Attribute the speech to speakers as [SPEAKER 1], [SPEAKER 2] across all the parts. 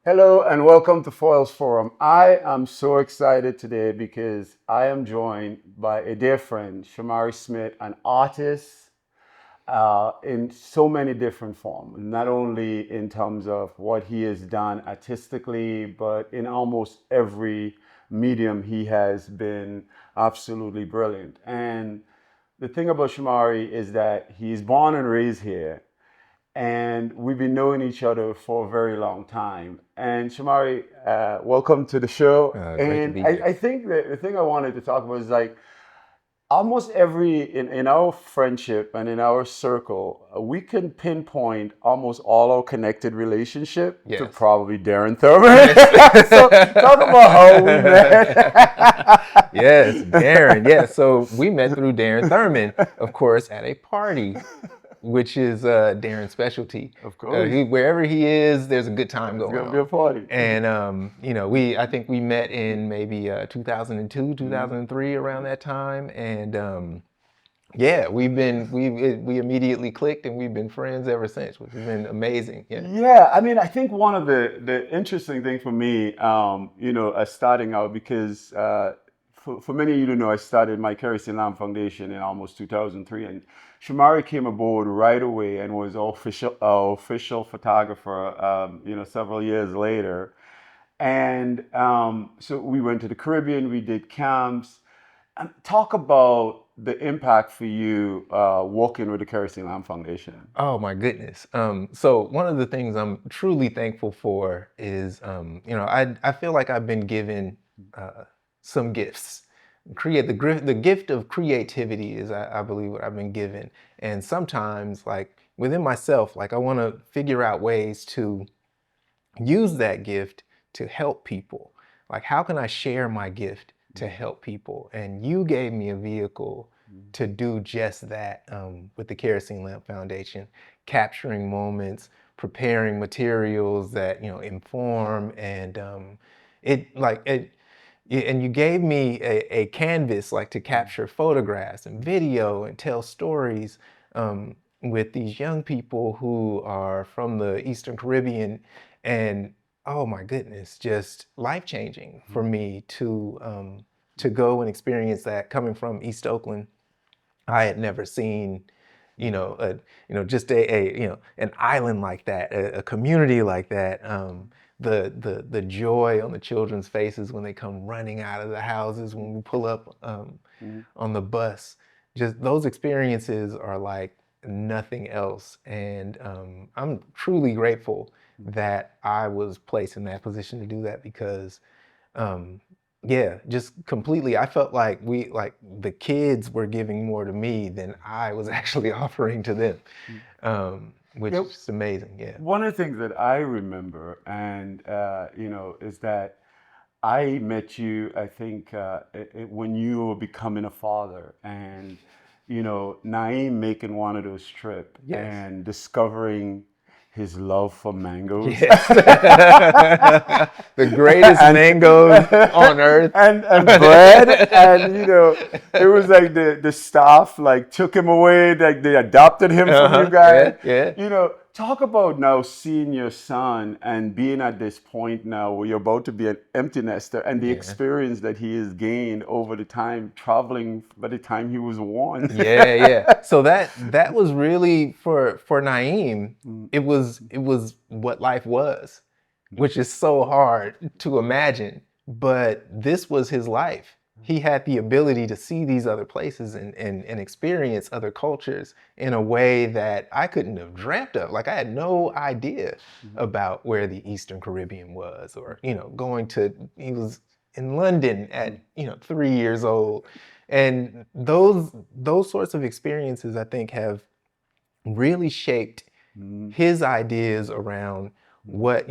[SPEAKER 1] Hello and welcome to Foyles Forum. I am so excited today because I am joined by a dear friend, Shomari Smith, an artist in so many different forms, not only in terms of what he has done artistically, but in almost every medium he has been absolutely brilliant. And the thing about Shomari is that he's born and raised here, and we've been knowing each other for a very long time. And Shomari, welcome to the show.
[SPEAKER 2] Great to
[SPEAKER 1] And
[SPEAKER 2] be
[SPEAKER 1] I,
[SPEAKER 2] here.
[SPEAKER 1] I think that the thing I wanted to talk about is like almost in our friendship and in our circle, we can pinpoint almost all our connected relationship to
[SPEAKER 2] Yes.
[SPEAKER 1] probably Darren Thurman. So talk about how we met.
[SPEAKER 2] Yes, Darren. Yeah, so we met through Darren Thurman, of course, at a party, which is Darren's specialty.
[SPEAKER 1] Of course.
[SPEAKER 2] Wherever he is, there's a good time
[SPEAKER 1] It's
[SPEAKER 2] going
[SPEAKER 1] gonna be a
[SPEAKER 2] on.
[SPEAKER 1] party.
[SPEAKER 2] And I think we met in maybe 2002, 2003, around that time, and yeah, we immediately clicked, and we've been friends ever since, which has been amazing. Yeah.
[SPEAKER 1] Yeah, I mean, I think one of the interesting thing for me, as starting out, because for many of you to know, I started my Kerosene Lamp Foundation in almost 2003, and Shomari came aboard right away and was our official photographer, several years later. And so we went to the Caribbean, we did camps. And talk about the impact for you working with the Kerosene Lamp Foundation.
[SPEAKER 2] Oh my goodness. So one of the things I'm truly thankful for is, I feel like I've been given some gifts. The gift of creativity is, I believe, what I've been given. And sometimes, like within myself, like I want to figure out ways to use that gift to help people. Like, how can I share my gift to help people? And you gave me a vehicle to do just that with the Kerosene Lamp Foundation, capturing moments, preparing materials that inform, and and you gave me a canvas like to capture photographs and video and tell stories with these young people who are from the Eastern Caribbean, and oh my goodness, just life-changing for me to go and experience that. Coming from East Oakland, I had never seen, just an island like that, a community like that. The joy on the children's faces when they come running out of the houses when we pull up on the bus. Just those experiences are like nothing else, and I'm truly grateful that I was placed in that position to do that, because yeah, just completely. I felt like the kids were giving more to me than I was actually offering to them, which
[SPEAKER 1] Yep.
[SPEAKER 2] is just amazing. Yeah.
[SPEAKER 1] One of the things that I remember, and is that I met you, I think, when you were becoming a father, and Naeem making one of those trips
[SPEAKER 2] Yes.
[SPEAKER 1] and discovering his love for mangoes.
[SPEAKER 2] Yes. The greatest mangoes on earth.
[SPEAKER 1] and bread, and it was like the staff like took him away, like they adopted him from you guys.
[SPEAKER 2] Yeah.
[SPEAKER 1] Talk about now seeing your son and being at this point now where you're about to be an empty nester, and the experience that he has gained over the time traveling by the time he was one.
[SPEAKER 2] Yeah. So that was really for Naeem. It was what life was, which is so hard to imagine. But this was his life. He had the ability to see these other places and experience other cultures in a way that I couldn't have dreamt of. Like, I had no idea about where the Eastern Caribbean was, or, he was in London at, 3 years old. And those sorts of experiences, I think, have really shaped his ideas around what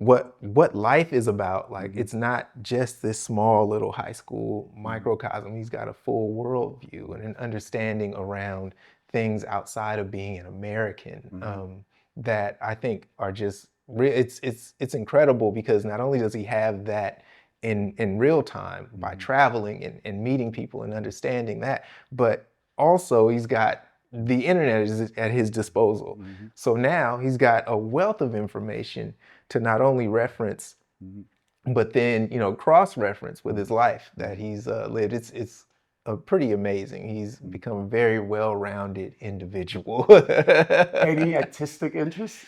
[SPEAKER 2] what life is about. Like, it's not just this small little high school microcosm. He's got a full worldview and an understanding around things outside of being an American that I think are just it's incredible, because not only does he have that in real time by traveling and meeting people and understanding that, but also he's got the internet is at his disposal.
[SPEAKER 1] Mm-hmm.
[SPEAKER 2] So now he's got a wealth of information to not only reference, but then, you know, cross-reference with his life that he's lived. It's pretty amazing. He's become a very well-rounded individual.
[SPEAKER 1] Any artistic interests?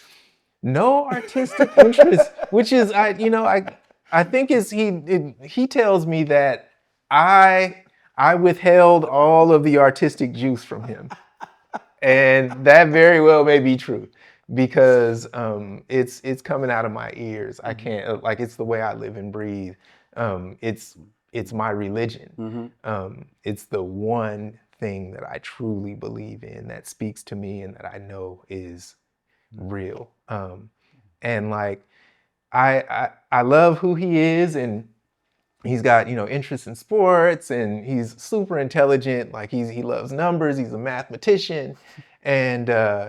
[SPEAKER 2] No artistic interest, which is I think he tells me that I withheld all of the artistic juice from him, and that very well may be true because it's coming out of my ears. I can't it's the way I live and breathe. It's my religion. It's the one thing that I truly believe in, that speaks to me and that I know is real. And like I love who he is, and he's got, you know, interest in sports, and he's super intelligent. Like he loves numbers. He's a mathematician, and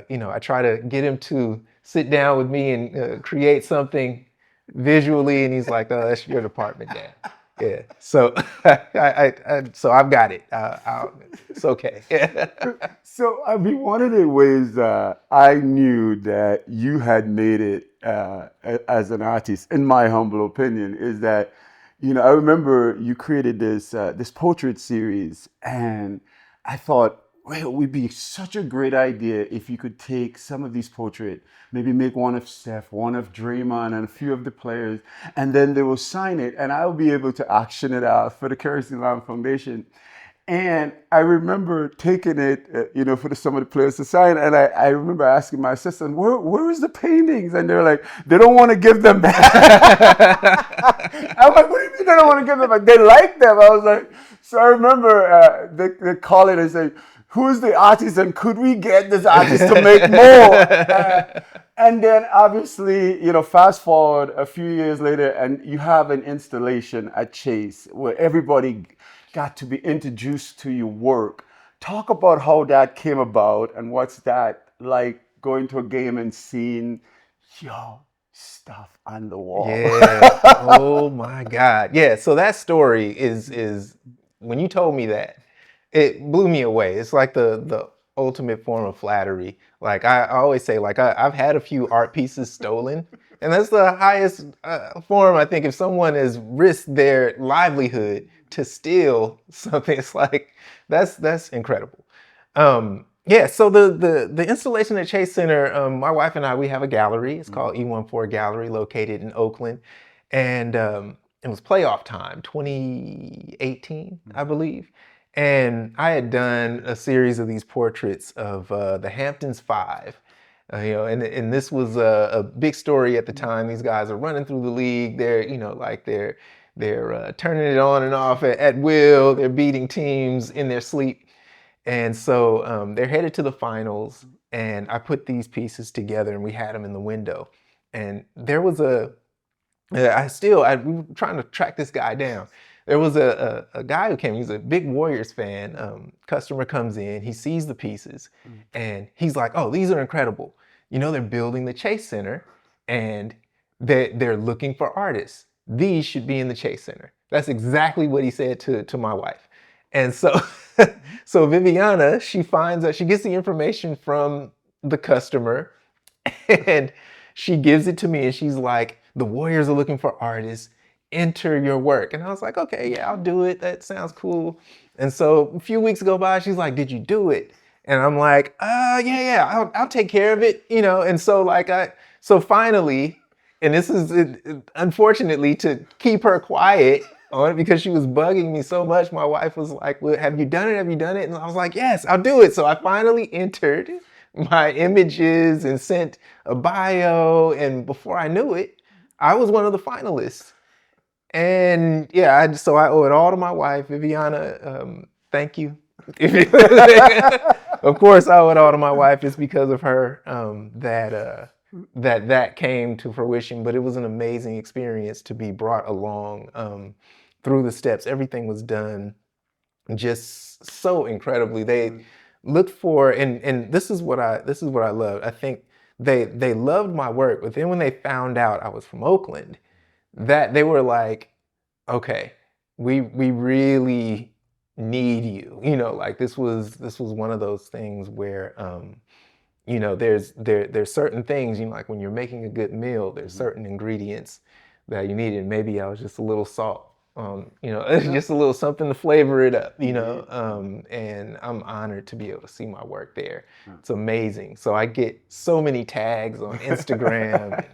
[SPEAKER 2] you know, I try to get him to sit down with me and create something visually, and he's like, "Oh, that's your department, Dad." Yeah. So so I've got it. It's okay.
[SPEAKER 1] So, I mean, one of the ways I knew that you had made it as an artist, in my humble opinion, is that, you know, I remember you created this portrait series, and I thought, well, it would be such a great idea if you could take some of these portraits, maybe make one of Steph, one of Draymond, and a few of the players, and then they will sign it, and I'll be able to auction it out for the Kerosene Lamp Foundation. And I remember taking it, you know, for some of the players to sign. And I remember asking my assistant, where is the paintings? And they're like, they don't want to give them back. I'm like, what do you mean they don't want to give them back? They like them. I was like, so I remember they call it and say, who's the artist and could we get this artist to make more? And then obviously, you know, fast forward a few years later and you have an installation at Chase where everybody got to be introduced to your work. Talk about how that came about and what's that like, going to a game and seeing your stuff on the wall.
[SPEAKER 2] Yeah. Oh my God. Yeah. So that story is when you told me that, it blew me away. It's like the ultimate form of flattery. Like I always say, like I've had a few art pieces stolen, and that's the highest form. I think if someone has risked their livelihood to steal something, it's like that's incredible. Yeah, so the installation at Chase Center, my wife and I, we have a gallery. It's called E14 Gallery, located in Oakland, and it was playoff time, 2018, I believe. And I had done a series of these portraits of the Hamptons Five. You know, and this was a big story at the time. These guys are running through the league. They're, you know, like they're turning it on and off at will. They're beating teams in their sleep. And so they're headed to the finals. And I put these pieces together and we had them in the window. And there was we were trying to track this guy down. There was a guy who came, he's a big Warriors fan. Customer comes in, he sees the pieces, and he's like, oh, these are incredible. You know, they're building the Chase Center, and they're looking for artists. These should be in the Chase Center. That's exactly what he said to my wife. And so, so Viviana, she gets the information from the customer, and she gives it to me, and she's like, the Warriors are looking for artists. Enter your work. And I was like, okay, yeah, I'll do it. That sounds cool. And so a few weeks go by, she's like, did you do it? And I'm like, yeah, I'll take care of it, you know? And so so finally, and this is unfortunately to keep her quiet on it because she was bugging me so much, my wife was like, well, have you done it? Have you done it? And I was like, yes, I'll do it. So I finally entered my images and sent a bio. And before I knew it, I was one of the finalists. And yeah, so I owe it all to my wife, Viviana. Thank you. Of course, I owe it all to my wife. It's because of her that came to fruition. But it was an amazing experience to be brought along through the steps. Everything was done just so incredibly. They looked for, and this is what I loved. I think they loved my work, but then when they found out I was from Oakland, that they were like, okay, we really need you. You know, like this was one of those things where you know, there's certain things, you know, like when you're making a good meal, there's certain ingredients that you need, and maybe I was just a little salt, you know, it's just a little something to flavor it up, you know, and I'm honored to be able to see my work there. It's amazing. So I get so many tags on Instagram,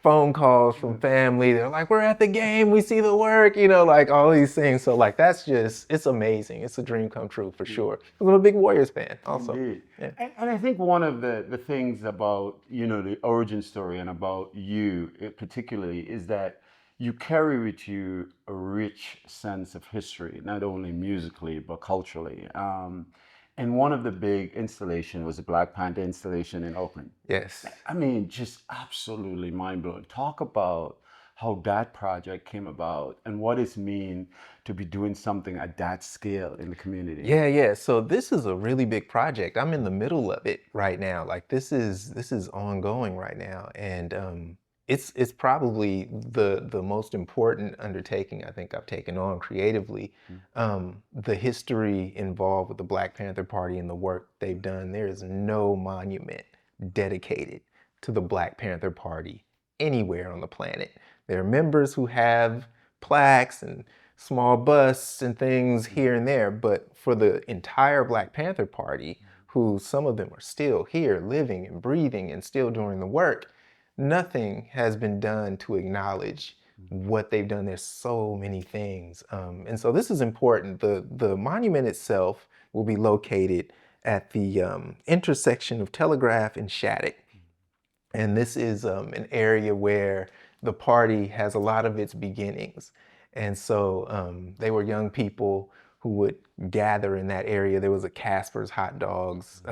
[SPEAKER 2] phone calls from family. They're like, "We're at the game, we see the work," you know, like all these things. So like that's just, it's amazing. It's a dream come true for sure. I'm a big Warriors fan also.
[SPEAKER 1] Indeed.
[SPEAKER 2] Yeah.
[SPEAKER 1] And I think one of the things about, you know, the origin story and about you particularly is that you carry with you a rich sense of history, not only musically, but culturally. And one of the big installation was the Black Panther installation in Oakland.
[SPEAKER 2] Yes.
[SPEAKER 1] I mean, just absolutely mind blowing. Talk about how that project came about and what it's mean to be doing something at that scale in the community.
[SPEAKER 2] Yeah, yeah. So this is a really big project. I'm in the middle of it right now. Like this is ongoing right now, and it's probably the most important undertaking I think I've taken on creatively. The history involved with the Black Panther Party and the work they've done. There is no monument dedicated to the Black Panther Party anywhere on the planet. There are members who have plaques and small busts and things here and there, but for the entire Black Panther Party, who some of them are still here living and breathing and still doing the work, nothing has been done to acknowledge what they've done. There's so many things. And so this is important. The monument itself will be located at the intersection of Telegraph and Shattuck. And this is an area where the party has a lot of its beginnings. And so they were young people who would gather in that area. There was a Casper's hot dogs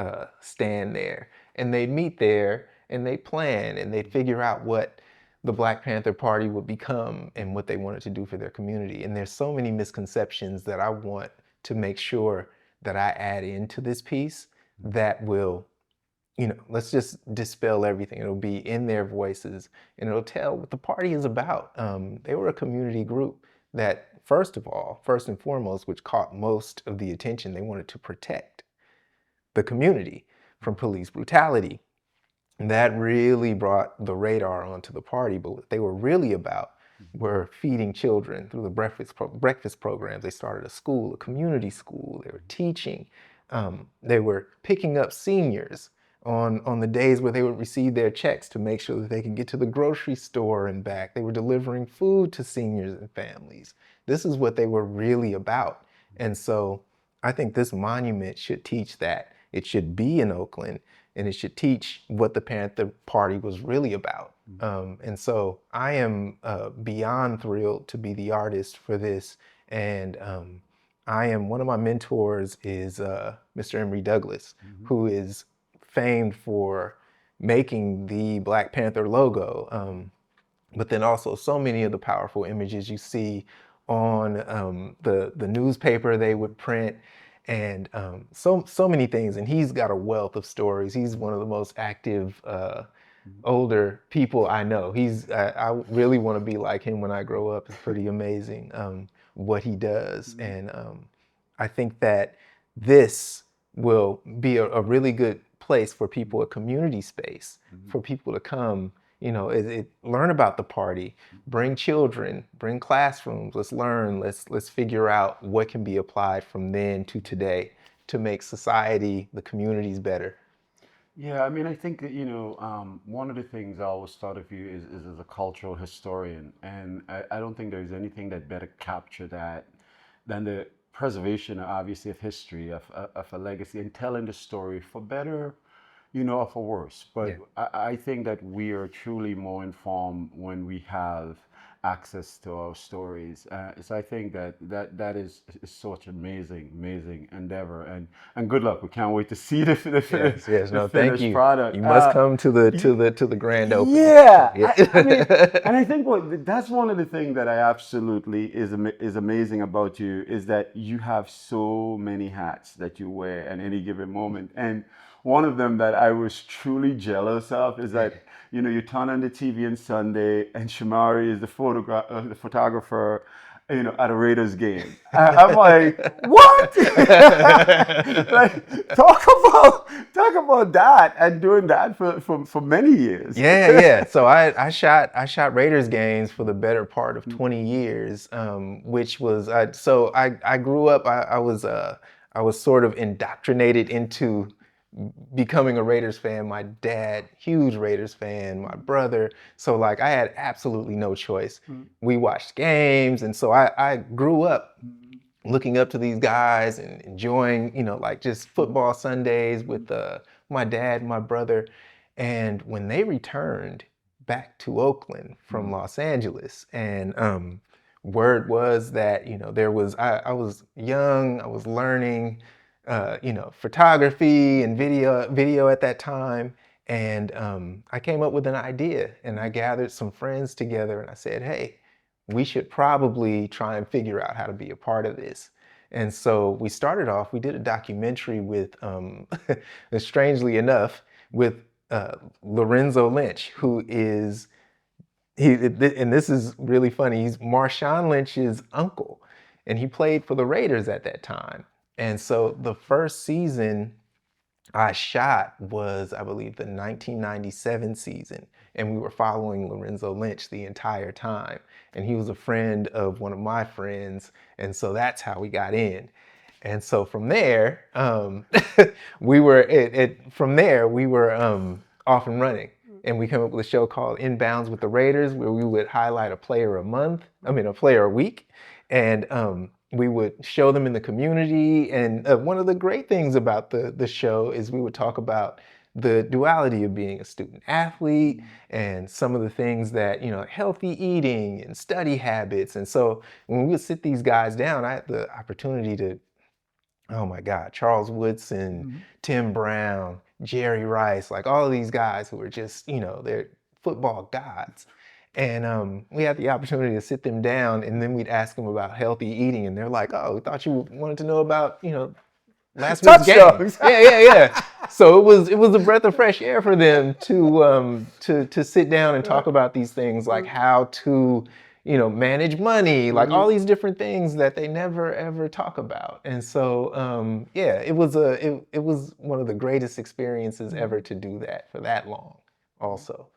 [SPEAKER 2] stand there. And they'd meet there and they'd plan and they'd figure out what the Black Panther Party would become and what they wanted to do for their community. And there's so many misconceptions that I want to make sure that I add into this piece that will, you know, let's just dispel everything. It'll be in their voices and it'll tell what the party is about. They were a community group that, first and foremost, which caught most of the attention, they wanted to protect the community from police brutality. And that really brought the radar onto the party. But what they were really about were feeding children through the breakfast programs. They started a school, a community school. They were teaching. They were picking up seniors on the days where they would receive their checks to make sure that they could get to the grocery store and back. They were delivering food to seniors and families. This is what they were really about. And so I think this monument should teach that. It should be in Oakland, and it should teach what the Panther Party was really about. And so I am beyond thrilled to be the artist for this. And one of my mentors is Mr. Emory Douglas, who is famed for making the Black Panther logo, but then also so many of the powerful images you see on the newspaper they would print, and so many things. And he's got a wealth of stories. He's one of the most active older people I know. I really want to be like him when I grow up. It's pretty amazing what he does, and I think that this will be a really good place for people, a community space for people to come, you know, learn about the party, bring children, bring classrooms, let's learn, let's figure out what can be applied from then to today to make society, the communities better.
[SPEAKER 1] Yeah, I mean, I think that, you know, one of the things I always thought of you is as a cultural historian, and I don't think there's anything that better capture that than the preservation, obviously, of history, of a legacy, and telling the story for better, you know, or for worse. But
[SPEAKER 2] Yeah.
[SPEAKER 1] I think that we are truly more informed when we have access to our stories. So I think that is such amazing endeavor, and good luck. We can't wait to see
[SPEAKER 2] Yes,
[SPEAKER 1] the
[SPEAKER 2] no, thank
[SPEAKER 1] finished
[SPEAKER 2] you.
[SPEAKER 1] product.
[SPEAKER 2] You must come to the grand opening.
[SPEAKER 1] Yeah,
[SPEAKER 2] Yeah.
[SPEAKER 1] I mean, and I think that's one of the things that I absolutely is amazing about you is that you have so many hats that you wear at any given moment, and one of them that I was truly jealous of is that, you know, you turn on the TV on Sunday and Shomari is the photographer, at a Raiders game. I'm like, what? Like, talk about that and doing that for many years.
[SPEAKER 2] Yeah. So I shot Raiders games for the better part of 20 years, which was I grew up. I was sort of indoctrinated into becoming a Raiders fan. My dad, huge Raiders fan. My brother. So like I had absolutely no choice. We watched games, and so I grew up looking up to these guys and enjoying, like just football Sundays with my dad and my brother. And when they returned back to Oakland from Los Angeles, and word was that, there was, I was young, I was learning, photography and video at that time. And I came up with an idea, and I gathered some friends together, and I said, hey, we should probably try and figure out how to be a part of this. And so we started off, we did a documentary with, strangely enough, with Lorenzo Lynch, who is, and this is really funny, he's Marshawn Lynch's uncle, and he played for the Raiders at that time. And so the first season I shot was, I believe, the 1997 season, and we were following Lorenzo Lynch the entire time. And he was a friend of one of my friends, and so that's how we got in. And so from there, we were off and running, and we came up with a show called Inbounds with the Raiders, where we would highlight a player a player a week, and we would show them in the community. And one of the great things about the show is we would talk about the duality of being a student athlete and some of the things that, healthy eating and study habits. And so when we would sit these guys down, I had the opportunity to, oh my God, Charles Woodson, Tim Brown, Jerry Rice, like all of these guys who are just, they're football gods. And we had the opportunity to sit them down, and then we'd ask them about healthy eating, and they're like, "Oh, we thought you wanted to know about, last week's game." Yeah. So it was a breath of fresh air for them to sit down and talk about these things, like how to, manage money, like all these different things that they never ever talk about. And so it was one of the greatest experiences ever to do that for that long, also.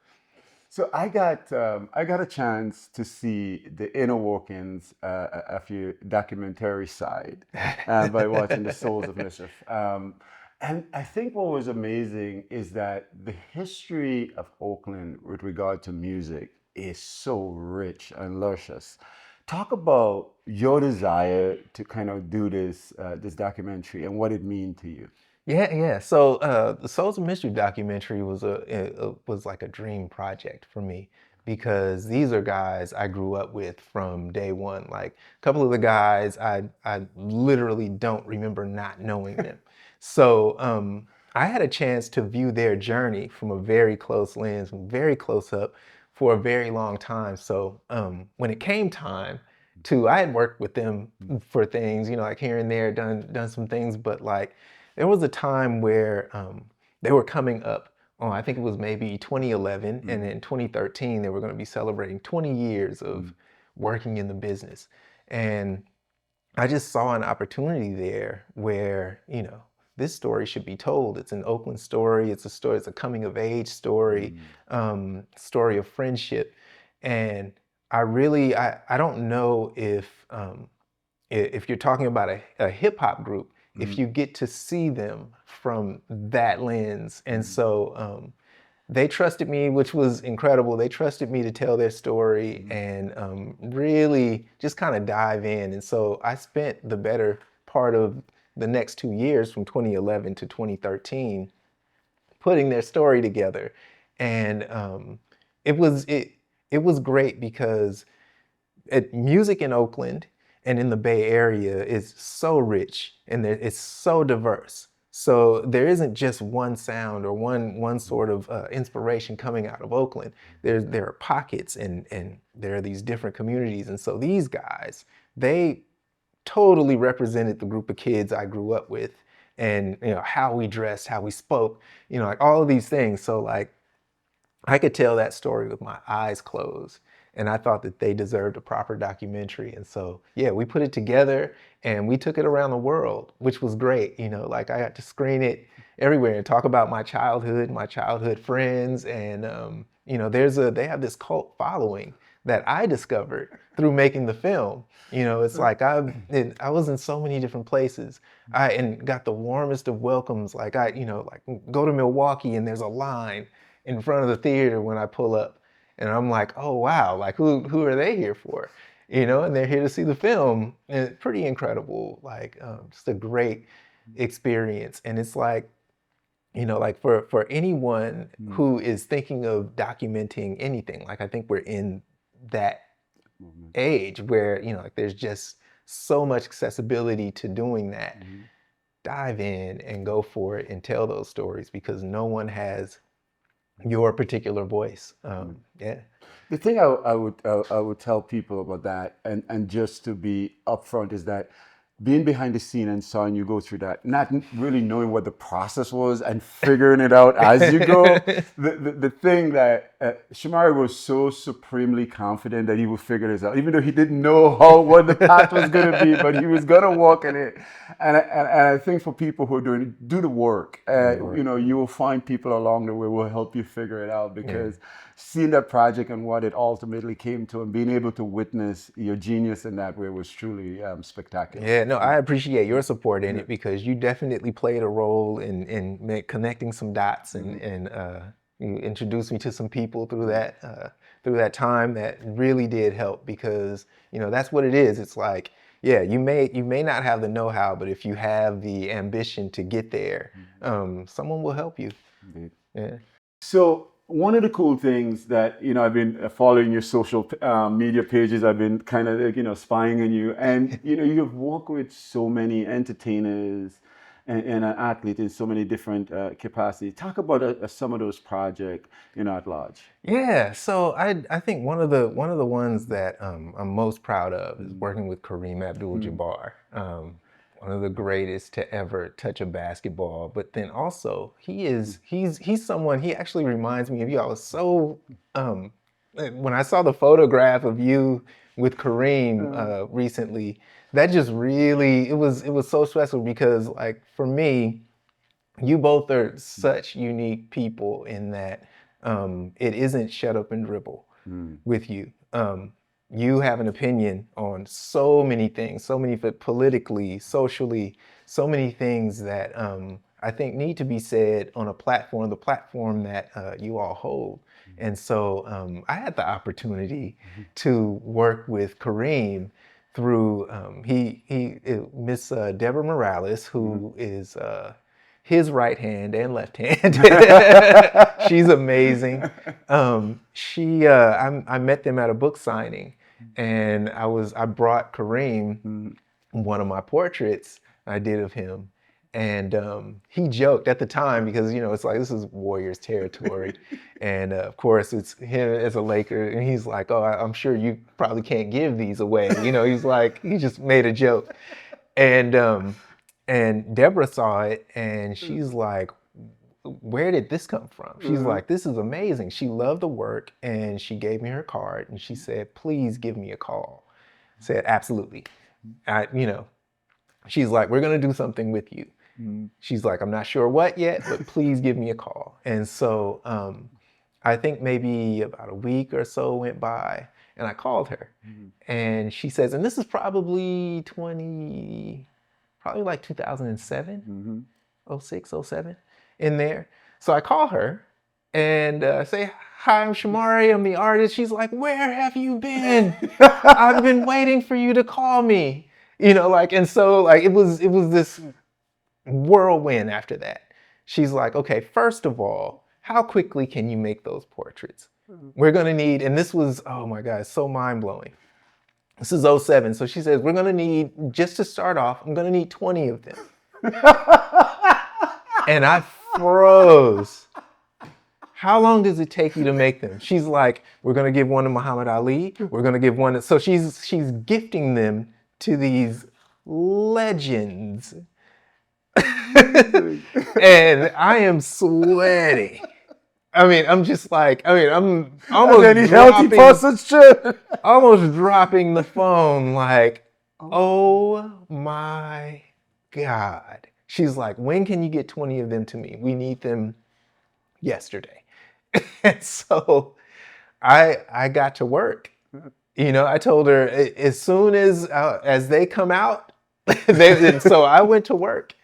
[SPEAKER 1] So I got a chance to see the inner workings of your documentary side by watching The Souls of Mischief. And I think what was amazing is that the history of Oakland with regard to music is so rich and luscious. Talk about your desire to kind of do this documentary and what it means to you.
[SPEAKER 2] Yeah. So the Souls of Mystery documentary was was like a dream project for me, because these are guys I grew up with from day one. Like a couple of the guys, I literally don't remember not knowing them. So I had a chance to view their journey from a very close lens, very close up, for a very long time. So when it came time to, I had worked with them for things, like here and there, done some things, but like there was a time where they were coming up on, I think it was maybe 2011, and in 2013 they were going to be celebrating 20 years of working in the business. And I just saw an opportunity there where, this story should be told. It's an Oakland story. It's a coming of age story, story of friendship. And I don't know if you're talking about a hip hop group, if you get to see them from that lens. And so they trusted me, which was incredible. They trusted me to tell their story and really just kind of dive in. And so I spent the better part of the next 2 years, from 2011 to 2013, putting their story together. And it was great, because music in Oakland and in the Bay Area is so rich, and it's so diverse. So there isn't just one sound or one sort of inspiration coming out of Oakland. There are pockets, and there are these different communities. And so these guys, they totally represented the group of kids I grew up with, and how we dressed, how we spoke, like all of these things. So like I could tell that story with my eyes closed. And I thought that they deserved a proper documentary. And so, yeah, we put it together and we took it around the world, which was great. You know, like I got to screen it everywhere and talk about my childhood friends. And, you know, they have this cult following that I discovered through making the film. You know, it's like I was in so many different places. And got the warmest of welcomes. Like go to Milwaukee and there's a line in front of the theater when I pull up. And I'm like, oh wow, like who are they here for? You know, and they're here to see the film. And it's pretty incredible, like just a great experience. And it's like, you know, like for anyone who is thinking of documenting anything, like I think we're in that age where, you know, like there's just so much accessibility to doing that. Dive in and go for it and tell those stories because no one has your particular voice. Yeah.
[SPEAKER 1] The thing I would tell people about that, and just to be upfront, is that being behind the scene and seeing you go through that, not really knowing what the process was and figuring it out as you go. The thing that Shomari was so supremely confident that he would figure this out, even though he didn't know what the path was going to be, but he was going to walk in it. And I think for people who are doing it, do the work. You know, you will find people along the way who will help you figure it out because seeing that project and what it ultimately came to and being able to witness your genius in that way was truly spectacular.
[SPEAKER 2] Yeah, no, I appreciate your support in it because you definitely played a role in connecting some dots and you introduced me to some people through that time that really did help because, you know, that's what it is. It's like, yeah, you may not have the know-how, but if you have the ambition to get there, someone will help you.
[SPEAKER 1] Indeed.
[SPEAKER 2] Yeah.
[SPEAKER 1] So one of the cool things that, you know, I've been following your social media pages. I've been kind of, you know, spying on you, and you know, you've worked with so many entertainers and athletes in so many different capacities. Talk about some of those projects, you know, at large.
[SPEAKER 2] Yeah, so I think one of the ones that I'm most proud of is working with Kareem Abdul-Jabbar, one of the greatest to ever touch a basketball. But then also he's someone, he actually reminds me of you. I was so when I saw the photograph of you with Kareem recently, that just really it was so special because like for me, you both are such unique people in that it isn't shut up and dribble with you. You have an opinion on so many things, so many politically, socially, so many things that I think need to be said on a platform, the platform that you all hold. And so I had the opportunity to work with Kareem through Miss Deborah Morales, who is his right hand and left hand. She's amazing. I met them at a book signing, and I brought Kareem one of my portraits I did of him. And he joked at the time because, you know, it's like, this is Warriors territory. And of course, it's him as a Laker. And he's like, oh, I'm sure you probably can't give these away. You know, he's like, he just made a joke. And Deborah saw it and she's like, where did this come from? She's like, this is amazing. She loved the work and she gave me her card and she said, please give me a call. I said, absolutely. She's like, we're going to do something with you. She's like, I'm not sure what yet, but please give me a call. And so I think maybe about a week or so went by and I called her and she says, and this is probably like 2007, 06, 07 in there. So I call her and say, hi, I'm Shomari, I'm the artist. She's like, where have you been? I've been waiting for you to call me. You know, like, and so like, it was this whirlwind after that. She's like, okay, first of all, how quickly can you make those portraits? We're gonna need, and this was, oh my God, so mind-blowing. This is 07. So she says, we're going to need, just to start off, I'm going to need 20 of them. And I froze. How long does it take you to make them? She's like, we're going to give one to Muhammad Ali. We're going to give one to, so she's gifting them to these legends. And I am sweating. I mean, I'm just like, I mean, I'm
[SPEAKER 1] And then he healthy postage too.
[SPEAKER 2] almost dropping the phone like, oh my God. She's like, when can you get 20 of them to me? We need them yesterday. And so I got to work. You know, I told her as soon as they come out, so I went to work,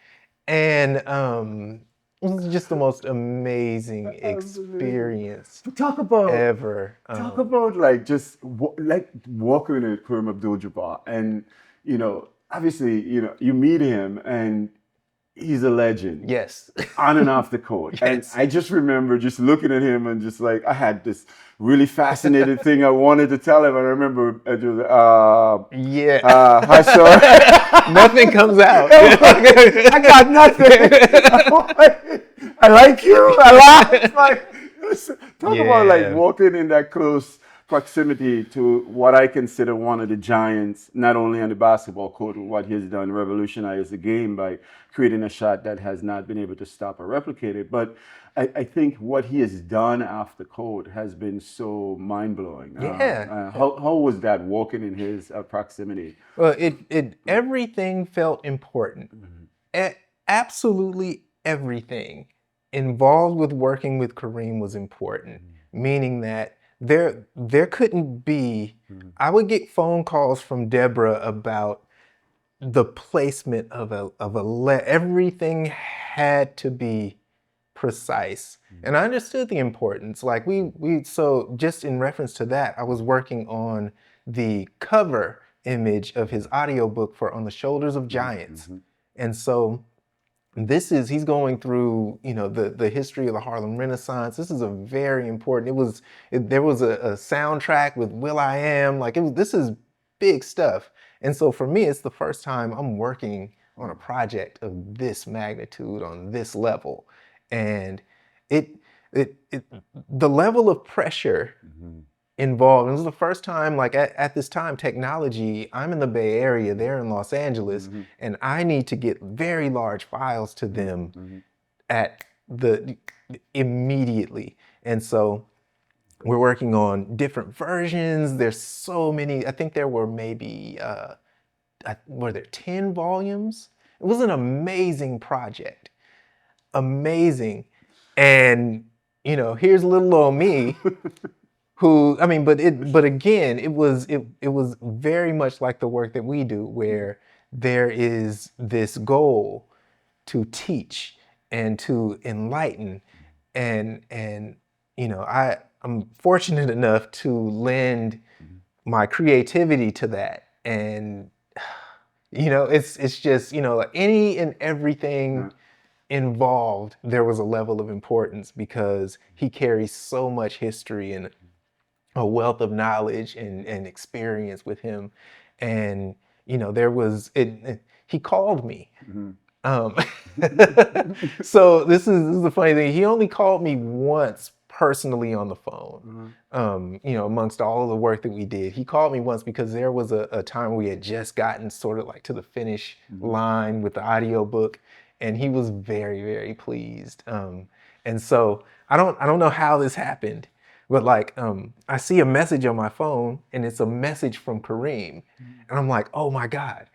[SPEAKER 2] and it was just the most amazing experience
[SPEAKER 1] Talk about
[SPEAKER 2] ever.
[SPEAKER 1] talk about like just like walking in Kareem Abdul-Jabbar, and obviously you meet him and he's a legend.
[SPEAKER 2] Yes.
[SPEAKER 1] On and off the court.
[SPEAKER 2] Yes.
[SPEAKER 1] And I just remember just looking at him and just like, I had this really fascinating thing I wanted to tell him. I remember,
[SPEAKER 2] Yeah.
[SPEAKER 1] hi, sir.
[SPEAKER 2] Nothing comes out.
[SPEAKER 1] I got nothing. I like you. I laugh. Like, talk about like walking in that close proximity to what I consider one of the giants, not only on the basketball court, what he's done, revolutionized the game by creating a shot that has not been able to stop or replicate it. But I think what he has done off the court has been so mind-blowing.
[SPEAKER 2] Yeah.
[SPEAKER 1] How was that walking in his proximity?
[SPEAKER 2] Well, everything felt important. Absolutely everything involved with working with Kareem was important, meaning that there couldn't be, I would get phone calls from Deborah about the placement of everything had to be precise. And I understood the importance. Like so just in reference to that, I was working on the cover image of his audiobook for On the Shoulders of Giants. And so he's going through, the history of the Harlem Renaissance. This is a very important, there was a soundtrack with will.i.am, this is big stuff. And so for me, it's the first time I'm working on a project of this magnitude on this level. And the level of pressure involved. It was the first time, like at this time, technology, I'm in the Bay Area, they're in Los Angeles, and I need to get very large files to them immediately. And so we're working on different versions. There's so many, I think there were maybe, were there 10 volumes? It was an amazing project. Amazing. And, here's little old me but again, it was very much like the work that we do, where there is this goal to teach and to enlighten, and I'm fortunate enough to lend my creativity to that, and it's just like any and everything involved, there was a level of importance because he carries so much history and a wealth of knowledge and experience with him. And there was he called me. So this is the funny thing. He only called me once personally on the phone. Amongst all of the work that we did, he called me once because there was a time we had just gotten sort of like to the finish line with the audiobook, and he was very, very pleased. And so I don't know how this happened, but I see a message on my phone, and it's a message from Kareem, and I'm like, oh my God,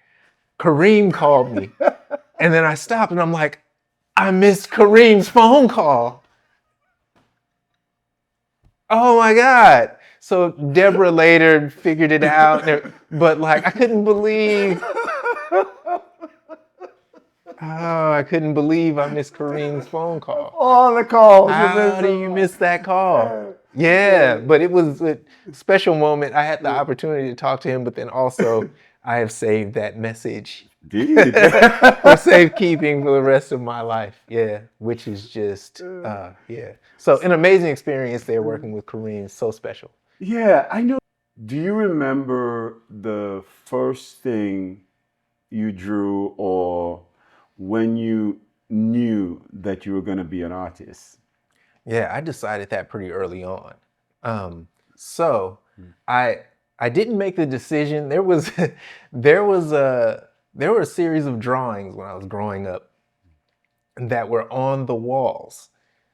[SPEAKER 2] Kareem called me. And then I stopped, and I'm like, I missed Kareem's phone call. Oh my God. So Deborah later figured it out, but I couldn't believe. Oh, I couldn't believe I missed Kareem's phone call.
[SPEAKER 1] All the calls.
[SPEAKER 2] How do you miss that call? Yeah, but it was a special moment. I had the opportunity to talk to him, but then also I have saved that message for safekeeping for the rest of my life. Yeah, which is just, yeah. So an amazing experience there working with Kareem. So special.
[SPEAKER 1] Yeah, I know. Do you remember the first thing you drew, or when you knew that you were going to be an artist?
[SPEAKER 2] Yeah, I decided that pretty early on. So I didn't make the decision. There were a series of drawings when I was growing up that were on the walls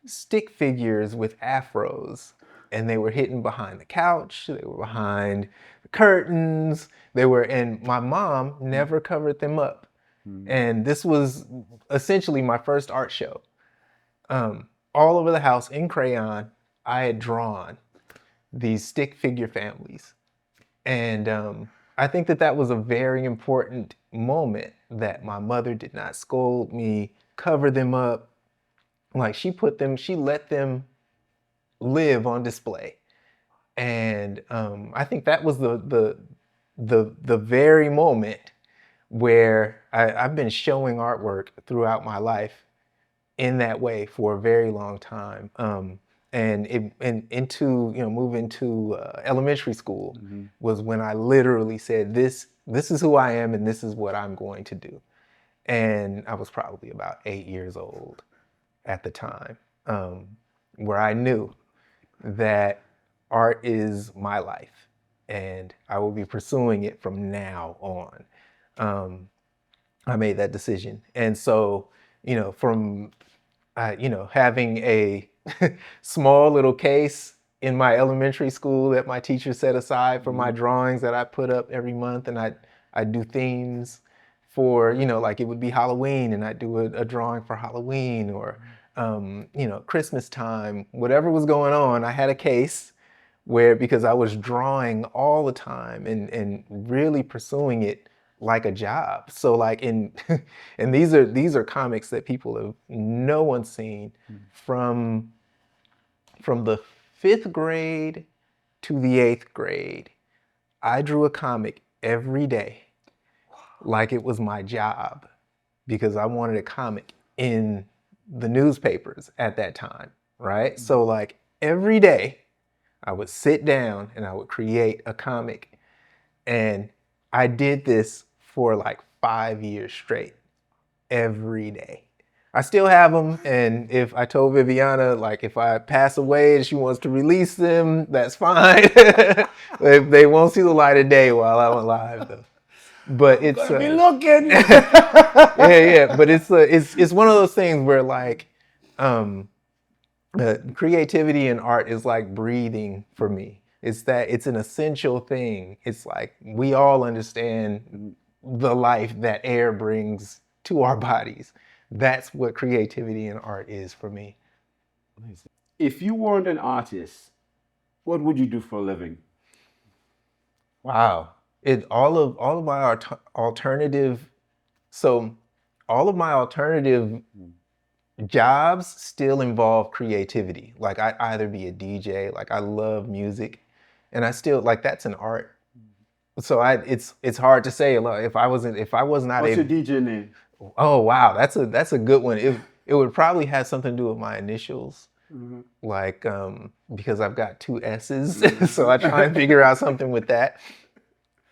[SPEAKER 2] stick figures with afros, and they were hidden behind the couch, they were behind the curtains, and my mom never covered them up. And this was essentially my first art show. All over the house in crayon, I had drawn these stick figure families. And I think that was a very important moment, that my mother did not scold me, cover them up. Like, she let them live on display. And I think that was the very moment where I've been showing artwork throughout my life in that way for a very long time. And move into elementary school was when I literally said, this is who I am and this is what I'm going to do. And I was probably about 8 years old at the time, where I knew that art is my life and I will be pursuing it from now on. I made that decision. And so, from having a small little case in my elementary school that my teacher set aside for my drawings that I put up every month, and I'd do themes for, like it would be Halloween, and I'd do a drawing for Halloween, or Christmas time, whatever was going on, I had a case where, because I was drawing all the time and really pursuing it like a job. So like and these are comics that no one's seen. From the 5th grade to the 8th grade, I drew a comic every day like it was my job, because I wanted a comic in the newspapers at that time, right? So like every day I would sit down and I would create a comic, and I did this for like 5 years straight, every day. I still have them, and if I told Viviana, like, if I pass away and she wants to release them, that's fine. They won't see the light of day while I'm alive, though. But it's
[SPEAKER 1] be looking.
[SPEAKER 2] yeah. But it's one of those things where, like, creativity and art is like breathing for me. It's an essential thing. It's like we all understand the life that air brings to our bodies. That's what creativity and art is for me.
[SPEAKER 1] If you weren't an artist, what would you do for a living?
[SPEAKER 2] Wow. All of my alternative jobs still involve creativity. Like, I'd either be a DJ, like I love music, and I still, like, that's an art. So it's hard to say. If I was not
[SPEAKER 1] What's your DJ name?
[SPEAKER 2] Oh wow, that's a good one. It would probably have something to do with my initials, like because I've got 2 S's, so I try and figure out something with that.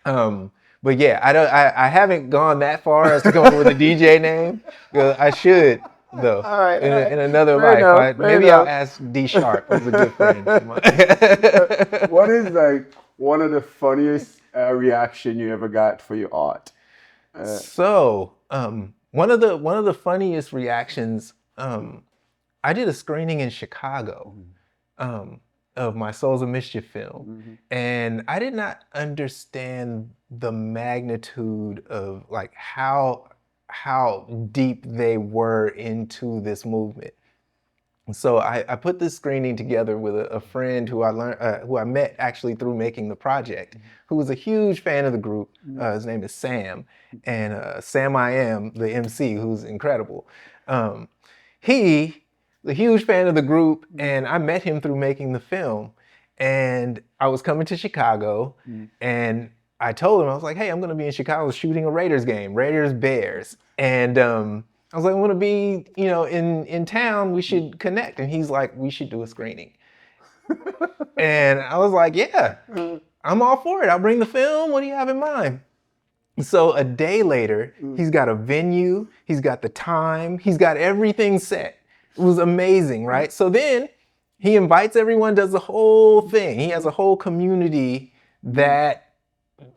[SPEAKER 2] But yeah, I haven't gone that far as to come up with a DJ name. I should, though.
[SPEAKER 1] All right,
[SPEAKER 2] in another life. Maybe I'll ask D Sharp, who's a good friend of mine.
[SPEAKER 1] What is like one of the funniest reaction you ever got for your art?
[SPEAKER 2] One of the funniest reactions, I did a screening in Chicago of my Souls of Mischief film, and I did not understand the magnitude of, like, how deep they were into this movement. So I put this screening together with a friend who I met actually through making the project, who was a huge fan of the group. His name is Sam, and Sam I Am, the MC, who's incredible. He's a huge fan of the group, and I met him through making the film. And I was coming to Chicago, and I told him, I was like, hey, I'm going to be in Chicago shooting a Raiders game, Raiders-Bears. And I was like, I want to be, in town, we should connect. And he's like, we should do a screening. And I was like, yeah, I'm all for it. I'll bring the film. What do you have in mind? So a day later, he's got a venue, he's got the time, he's got everything set. It was amazing, right? So then he invites everyone, does the whole thing. He has a whole community that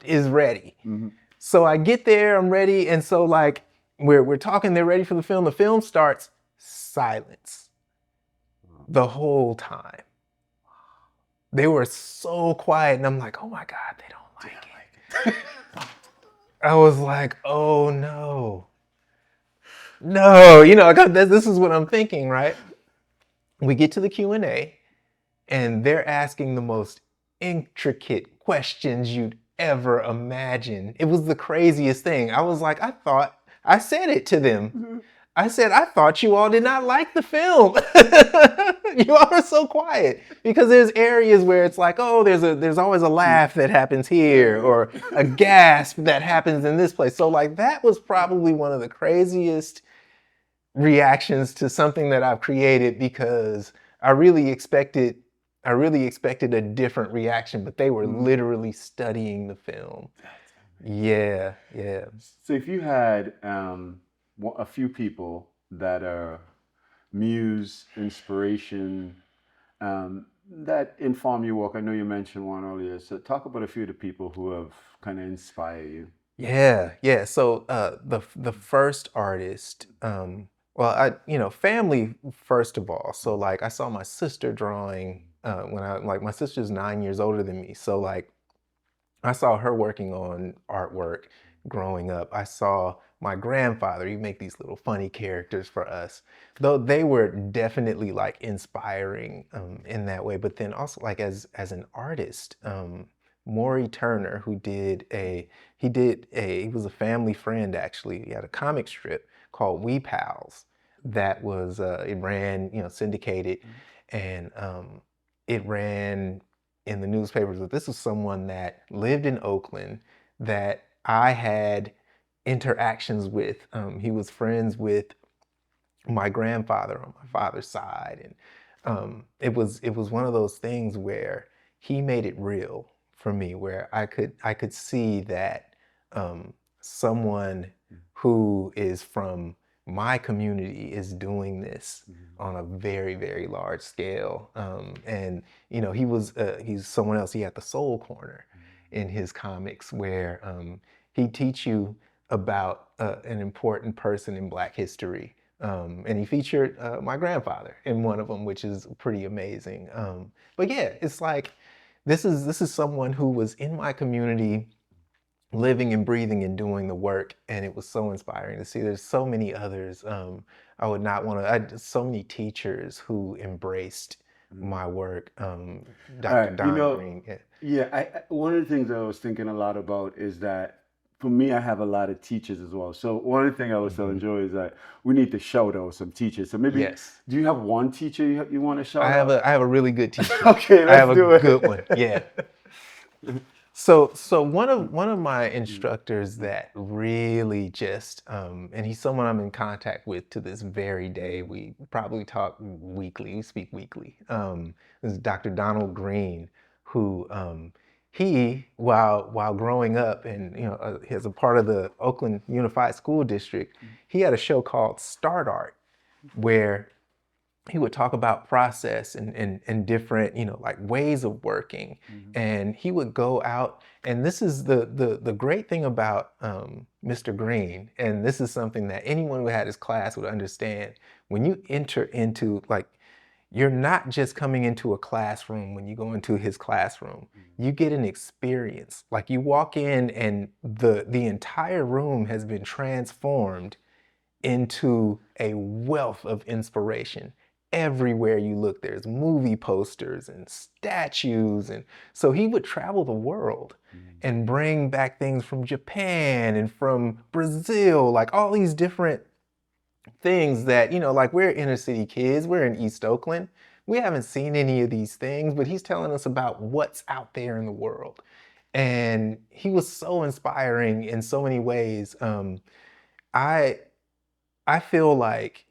[SPEAKER 2] is ready. So I get there, I'm ready. And so, like, we're talking, they're ready for the film. The film starts, silence. the whole time. They were so quiet, and I'm like, oh my God, they don't like it. I was like, oh no. No, this is what I'm thinking, right? We get to the Q&A, and they're asking the most intricate questions you'd ever imagine. It was the craziest thing. I was like, I said it to them. I said, I thought you all did not like the film. You all are so quiet. Because there's areas where it's like, oh, there's always a laugh that happens here, or a gasp that happens in this place. So like that was probably one of the craziest reactions to something that I've created, because I really expected a different reaction, but they were literally studying the film. Yeah.
[SPEAKER 1] So if you had a few people that are muse, inspiration, that inform your work, I know you mentioned one earlier. So talk about a few of the people who have kind of inspired you.
[SPEAKER 2] Yeah. So the first artist, family first of all. So like I saw my sister drawing my sister's 9 years older than me. So like I saw her working on artwork growing up. I saw my grandfather, he'd make these little funny characters for us, though they were definitely like inspiring in that way. But then also like as an artist, Maury Turner, he was a family friend actually. He had a comic strip called We Pals that was, it ran, syndicated, and it ran in the newspapers. But this was someone that lived in Oakland that I had interactions with. He was friends with my grandfather on my father's side, and it was one of those things where he made it real for me, where I could see that someone who is from my community is doing this on a very, very large scale. And he's someone else. He had the Soul Corner in his comics, where he'd teach you about an important person in Black history. And he featured my grandfather in one of them, which is pretty amazing. But yeah, it's like, this is someone who was in my community, living and breathing and doing the work, and it was so inspiring to see. There's so many others. I would not want to. So many teachers who embraced my work. Dr. Don Green.
[SPEAKER 1] One of the things I was thinking a lot about is that for me, I have a lot of teachers as well. So one of the things I was so enjoy is that we need to shout out some teachers. So maybe, do you have one teacher you want to shout out?
[SPEAKER 2] I have a really good teacher.
[SPEAKER 1] Okay, let's do it.
[SPEAKER 2] I have a good one. Yeah. So one of my instructors that really just, and he's someone I'm in contact with to this very day. We probably talk weekly. We speak weekly. This is Dr. Donald Green, who he, while growing up, and as a part of the Oakland Unified School District, he had a show called Start Art, where he would talk about process and different, like ways of working. And he would go out, and this is the great thing about Mr. Green, and this is something that anyone who had his class would understand. When you enter into, like, you're not just coming into a classroom when you go into his classroom. You get an experience. Like, you walk in and the entire room has been transformed into a wealth of inspiration. Everywhere you look, there's movie posters and statues. And so he would travel the world and bring back things from Japan and from Brazil, like all these different things that, like, we're inner city kids, we're in East Oakland. We haven't seen any of these things, but he's telling us about what's out there in the world. And he was so inspiring in so many ways. I feel like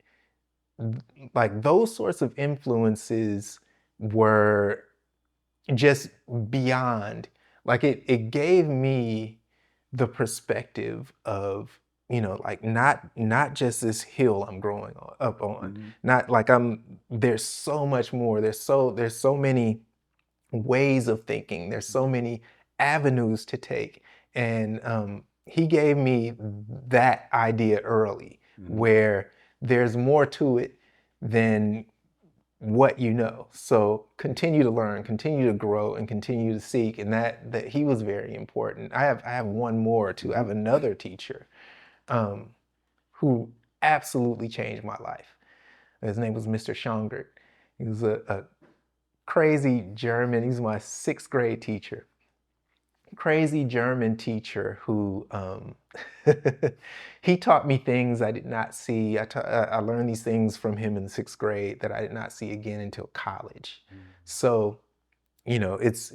[SPEAKER 2] those sorts of influences were just beyond, like, it gave me the perspective of, like, not just this hill I'm growing up on, not like there's so much more, there's so many ways of thinking, there's so many avenues to take. And he gave me that idea early, where there's more to it than what you know. So continue to learn, continue to grow, and continue to seek. And that he was very important. I have one more too. I have another teacher who absolutely changed my life. His name was Mr. Schongert. He was a crazy German. He's my 6th grade teacher. Crazy German teacher who he taught me things I did not see. I learned these things from him in the 6th grade that I did not see again until college. So, it's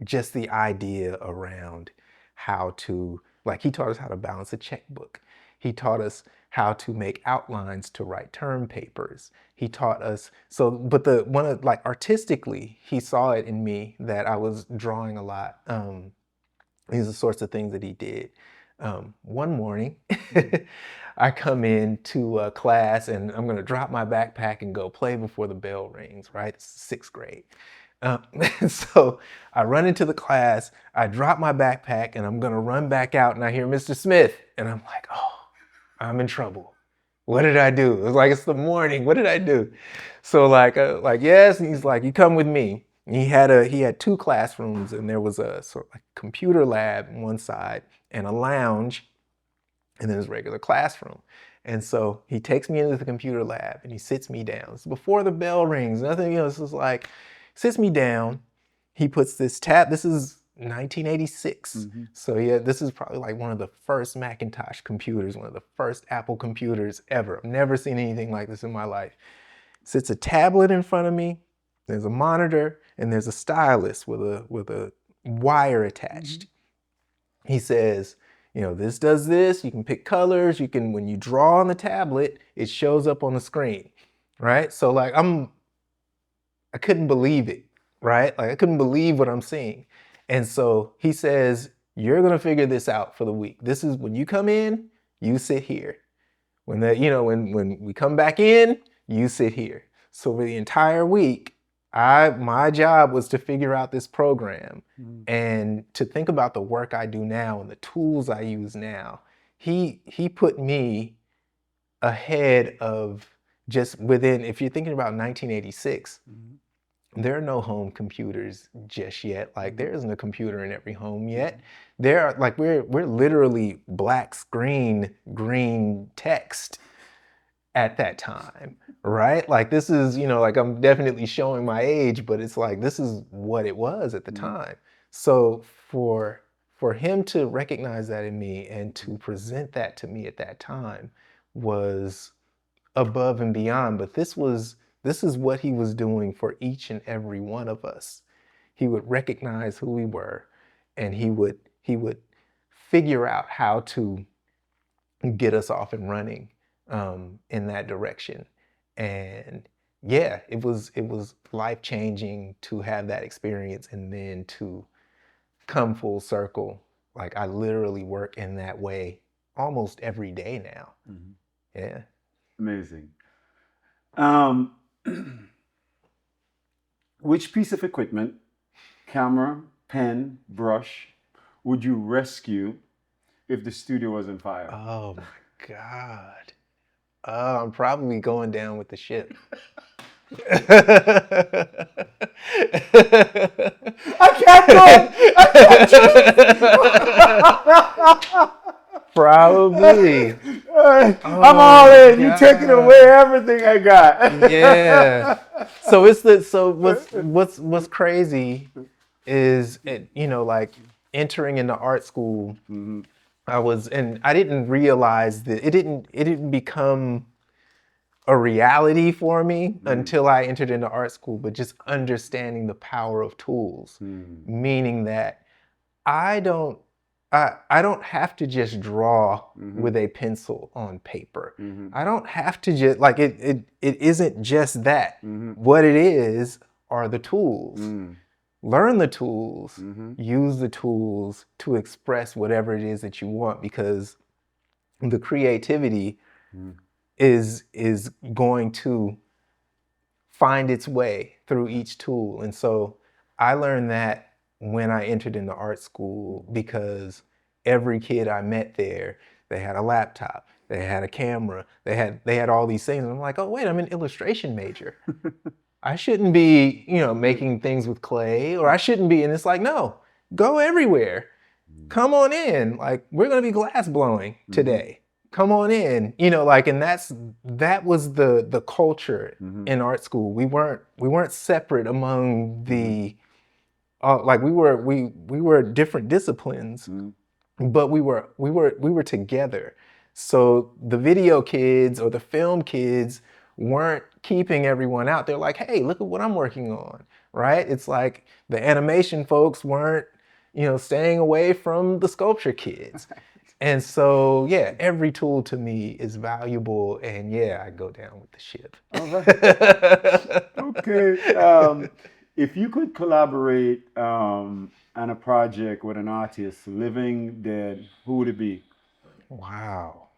[SPEAKER 2] just the idea around how to, like, he taught us how to balance a checkbook. He taught us how to make outlines to write term papers. He taught us, like artistically, he saw it in me that I was drawing a lot. These are the sorts of things that he did. One morning, I come into class and I'm gonna drop my backpack and go play before the bell rings, right? It's 6th grade. So I run into the class, I drop my backpack and I'm gonna run back out and I hear Mr. Smith and I'm like, oh, I'm in trouble. What did I do? It was like, it's the morning. What did I do? So like yes. And he's like, you come with me. And he had 2 classrooms and there was a sort of like computer lab on one side and a lounge and then his regular classroom. And so he takes me into the computer lab and he sits me down. It's before the bell rings, nothing else. It's like, sits me down. He puts this tab. This is 1986. So yeah, this is probably like one of the first Macintosh computers, one of the first Apple computers ever. I've never seen anything like this in my life. Sits a tablet in front of me. There's a monitor and there's a stylus with a wire attached. He says, this does this. You can pick colors. You can, when you draw on the tablet, it shows up on the screen, right? So like I couldn't believe it, right? Like I couldn't believe what I'm seeing. And so he says, you're gonna figure this out for the week. This is when you come in, you sit here. When when we come back in, you sit here. So for the entire week, my job was to figure out this program and to think about the work I do now and the tools I use now. He put me ahead of just within, if you're thinking about 1986, there are no home computers just yet. Like there isn't a computer in every home yet. There are like we're literally black screen, green text at that time, right? Like this is, like I'm definitely showing my age, but it's like this is what it was at the time. So for him to recognize that in me and to present that to me at that time was above and beyond. But this is what he was doing for each and every one of us. He would recognize who we were and he would figure out how to get us off and running in that direction. And yeah, it was life-changing to have that experience and then to come full circle. Like I literally work in that way almost every day now. Yeah.
[SPEAKER 1] Amazing. Which piece of equipment, camera, pen, brush, would you rescue if the studio was on fire?
[SPEAKER 2] Oh my God. I'm probably going down with the ship.
[SPEAKER 1] I can't go.
[SPEAKER 2] Probably.
[SPEAKER 1] I'm all in. You taking away everything I got.
[SPEAKER 2] Yeah. So what's crazy is like entering into art school. I didn't realize that it didn't become a reality for me until I entered into art school, but just understanding the power of tools, meaning that I don't have to just draw with a pencil on paper. I don't have to just like it isn't just that. What it is are the tools. Learn the tools, use the tools to express whatever it is that you want, because the creativity is going to find its way through each tool. And so I learned that when I entered into art school, because every kid I met there, they had a laptop, they had a camera, they had all these things. And I'm like, oh wait, I'm an illustration major. I shouldn't be, making things with clay, or I shouldn't be. And it's like, no, go everywhere. Come on in. Like, we're gonna be glass blowing today. Come on in. And that was the culture in art school. We weren't separate among the like we were different disciplines, but we were together. So the video kids or the film kids weren't keeping everyone out. They're like, hey, look at what I'm working on, right? It's like the animation folks weren't, staying away from the sculpture kids. And so, yeah, every tool to me is valuable, and yeah, I go down with the ship.
[SPEAKER 1] All right. Okay. If you could collaborate on a project with an artist, living, dead, who would it be?
[SPEAKER 2] Wow.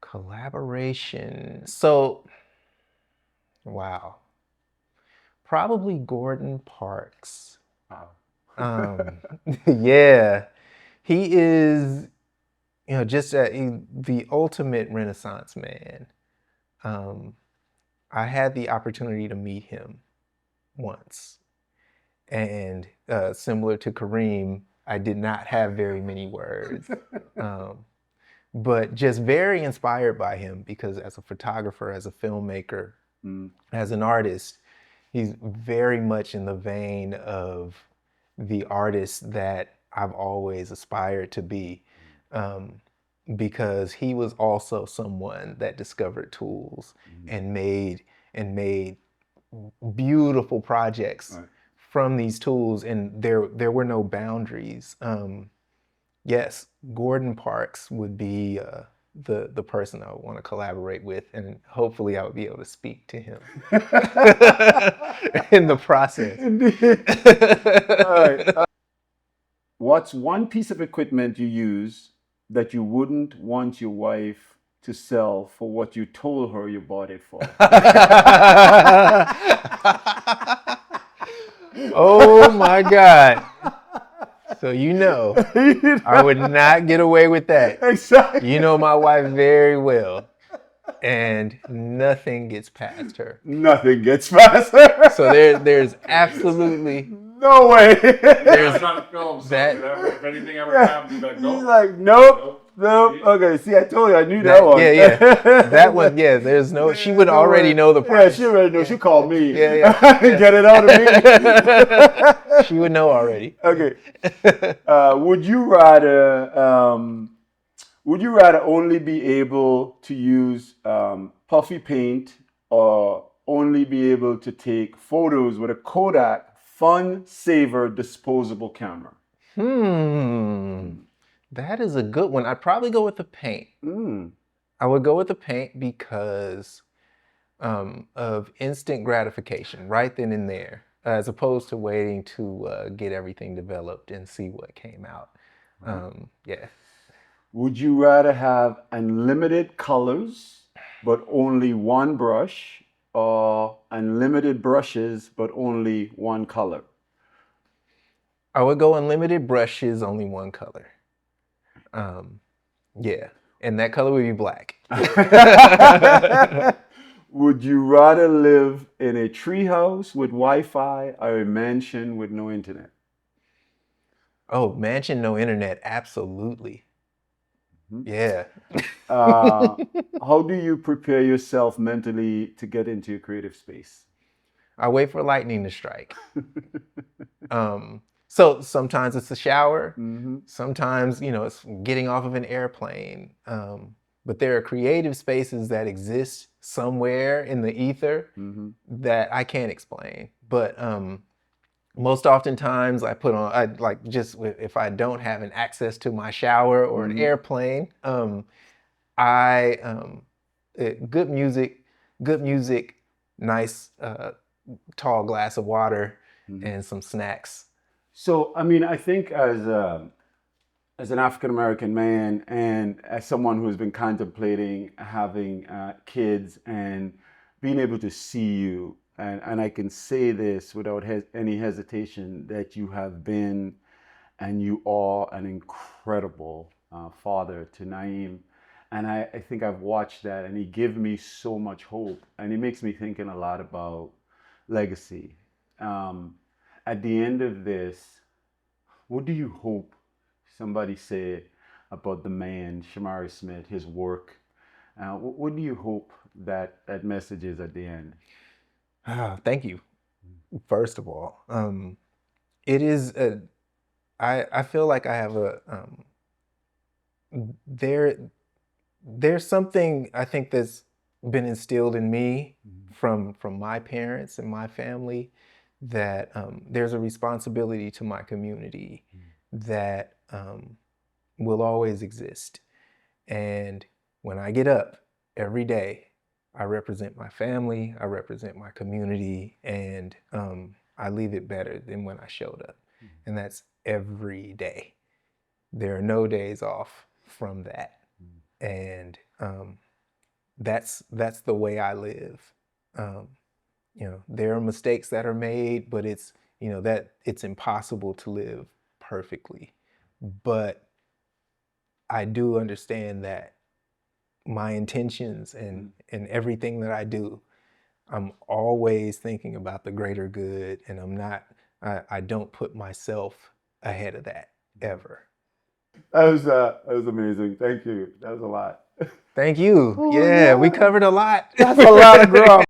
[SPEAKER 2] Collaboration. So, wow. Probably Gordon Parks.
[SPEAKER 1] Wow.
[SPEAKER 2] Yeah. He is, just the ultimate Renaissance man. I had the opportunity to meet him once. And similar to Kareem, I did not have very many words. But just very inspired by him, because as a photographer, as a filmmaker, as an artist, he's very much in the vein of the artist that I've always aspired to be, because he was also someone that discovered tools and made beautiful projects from these tools, and there were no boundaries. Yes, Gordon Parks would be the person I would want to collaborate with, and hopefully I would be able to speak to him in the process.
[SPEAKER 1] All right. What's one piece of equipment you use that you wouldn't want your wife to sell for what you told her you bought it for?
[SPEAKER 2] Oh my God. So I would not get away with that.
[SPEAKER 1] Exactly.
[SPEAKER 2] You know my wife very well, and nothing gets past her.
[SPEAKER 1] Nothing gets past her.
[SPEAKER 2] So there's absolutely
[SPEAKER 1] no way.
[SPEAKER 3] There's not a film, so if anything ever happens, you'd be like, nope.
[SPEAKER 1] He's like, nope. Okay, see, I told you, I knew that one.
[SPEAKER 2] Yeah. That one, yeah, there's no, she would already know the price.
[SPEAKER 1] Yeah, she already knows. She called me.
[SPEAKER 2] Yeah.
[SPEAKER 1] Get it out of me.
[SPEAKER 2] She would know already.
[SPEAKER 1] Okay. Would you rather only be able to use puffy paint, or only be able to take photos with a Kodak Fun Saver disposable camera?
[SPEAKER 2] That is a good one. I'd probably go with the paint. I would go with the paint because of instant gratification right then and there, as opposed to waiting to get everything developed and see what came out. Yeah.
[SPEAKER 1] Would you rather have unlimited colors but only one brush, or unlimited brushes but only one color?
[SPEAKER 2] I would go unlimited brushes, only one color. Yeah, and that color would be black.
[SPEAKER 1] Would you rather live in a treehouse with Wi-Fi or a mansion with no internet?
[SPEAKER 2] Oh, mansion, no internet, absolutely. Yeah.
[SPEAKER 1] How do you prepare yourself mentally to get into your creative space?
[SPEAKER 2] I wait for lightning to strike. So sometimes it's a shower. Sometimes, it's getting off of an airplane. But there are creative spaces that exist somewhere in the ether that I can't explain. But most oftentimes if I don't have an access to my shower or an airplane, good music, nice tall glass of water, and some snacks.
[SPEAKER 1] So, I think as an African-American man, and as someone who's been contemplating having kids, and being able to see you, and I can say this without any hesitation, that you have been and you are an incredible father to Naeem. And I think I've watched that, and he gives me so much hope, and it makes me thinking a lot about legacy. At the end of this, what do you hope somebody say about the man, Shomari Smith, his work? What do you hope that message is at the end?
[SPEAKER 2] Thank you. First of all, it is I feel like I have there's something I think that's been instilled in me from my parents and my family, that there's a responsibility to my community that will always exist. And when I get up every day, I represent my family, I represent my community, and I leave it better than when I showed up. And that's every day. There are no days off from that. And that's the way I live. There are mistakes that are made, but it's that it's impossible to live perfectly. But I do understand that my intentions and everything that I do, I'm always thinking about the greater good, and I don't put myself ahead of that ever.
[SPEAKER 1] That was amazing. Thank you. That was a lot.
[SPEAKER 2] Thank you.
[SPEAKER 1] Oh,
[SPEAKER 2] yeah, we covered a lot.
[SPEAKER 1] That's a lot of ground.